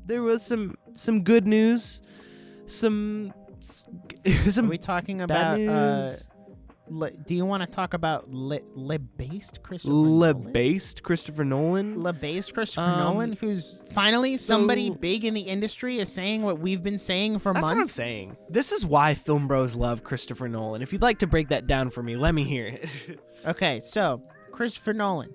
there was some good news, some Are we talking bad about? news. Do you want to talk about Le-based Christopher Nolan? Le-based Christopher Nolan. Le-based Christopher Nolan, who's finally somebody big in the industry is saying what we've been saying for months. That's what I'm saying. This is why film bros love Christopher Nolan. If you'd like to break that down for me, let me hear it. Okay, so Christopher Nolan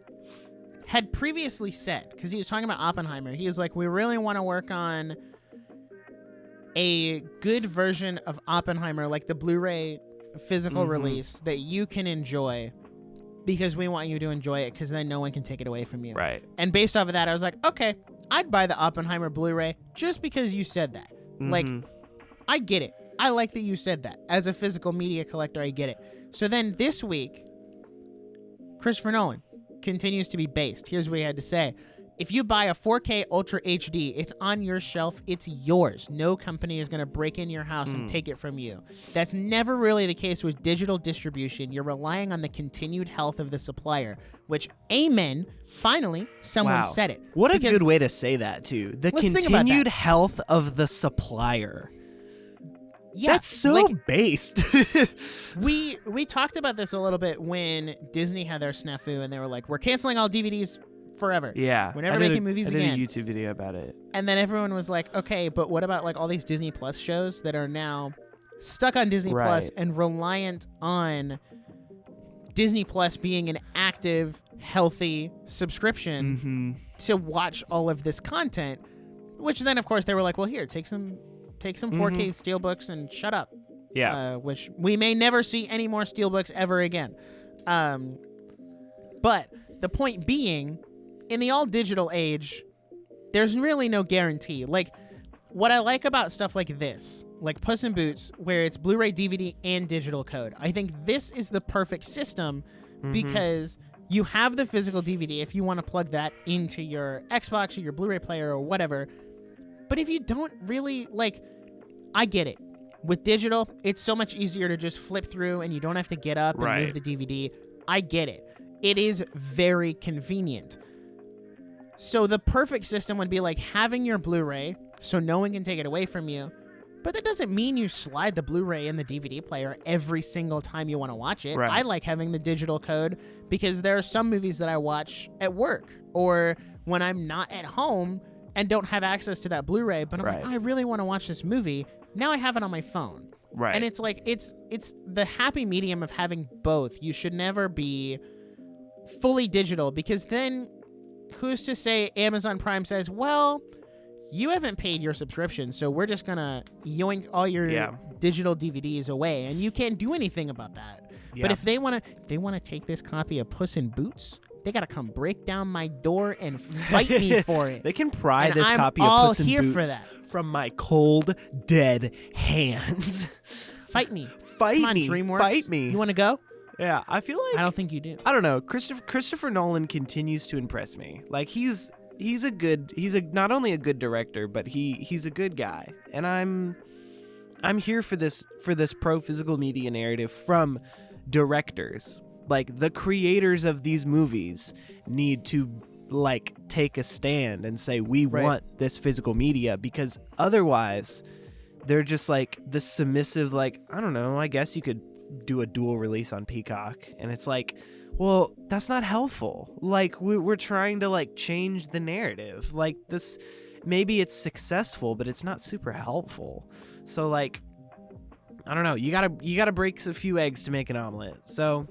had previously said, because he was talking about Oppenheimer, he was like, we really want to work on a good version of Oppenheimer, like the Blu-ray physical release that you can enjoy, because we want you to enjoy it, because then no one can take it away from you. Right. And based off of that, I was like, okay, I'd buy the Oppenheimer Blu-ray just because you said that. Like, I get it. I like that you said that. As a physical media collector, I get it. So then this week, Christopher Nolan continues to be based. Here's what he had to say. If you buy a 4K Ultra HD, it's on your shelf. It's yours. No company is going to break in your house and take it from you. That's never really the case with digital distribution. You're relying on the continued health of the supplier, which, amen, finally, someone said it. What a good way to say that, too. The continued health of the supplier. Yeah, that's so based. we talked about this a little bit when Disney had their snafu, and they were like, we're canceling all DVDs forever. Yeah. We're never making movies again. I did a YouTube video about it. And then everyone was like, okay, but what about like all these Disney Plus shows that are now stuck on Disney Plus and reliant on Disney Plus being an active, healthy subscription to watch all of this content, which then of course they were like, well, here, take some 4K steelbooks and shut up. Yeah. Which we may never see any more steelbooks ever again. But the point being, in the all-digital age, there's really no guarantee. Like, what I like about stuff like this, like Puss in Boots, where it's Blu-ray, DVD, and digital code, I think this is the perfect system because you have the physical DVD if you want to plug that into your Xbox or your Blu-ray player or whatever. But if you don't really, like, I get it. With digital, it's so much easier to just flip through and you don't have to get up and move the DVD. I get it. It is very convenient. So the perfect system would be like having your Blu-ray so no one can take it away from you. But that doesn't mean you slide the Blu-ray in the DVD player every single time you want to watch it. Right. I like having the digital code because there are some movies that I watch at work or when I'm not at home and don't have access to that Blu-ray, but I'm like, I really want to watch this movie. Now I have it on my phone. Right. And it's like, it's the happy medium of having both. You should never be fully digital because then who's to say Amazon Prime says, well, you haven't paid your subscription, so we're just going to yoink all your digital DVDs away, and you can't do anything about that. Yeah. But if they want to take this copy of Puss in Boots, they got to come break down my door and fight me for it. They can pry and this I'm copy of all Puss in here Boots for that. From my cold, dead hands. Fight me. Fight Come on, me. DreamWorks. Fight me. You want to go? Yeah, I feel like... I don't think you do. I don't know. Christopher Nolan continues to impress me. Like, he's not only a good director, but he's a good guy. And I'm here for this pro physical media narrative from directors. Like, the creators of these movies need to, like, take a stand and say, we want this physical media, because otherwise they're just, like, the submissive, like, I don't know, I guess you could do a dual release on Peacock, and it's like, well, that's not helpful. Like, we're trying to, like, change the narrative. Like, this, maybe it's successful, but it's not super helpful. So, like, I don't know, you gotta break a few eggs to make an omelet. So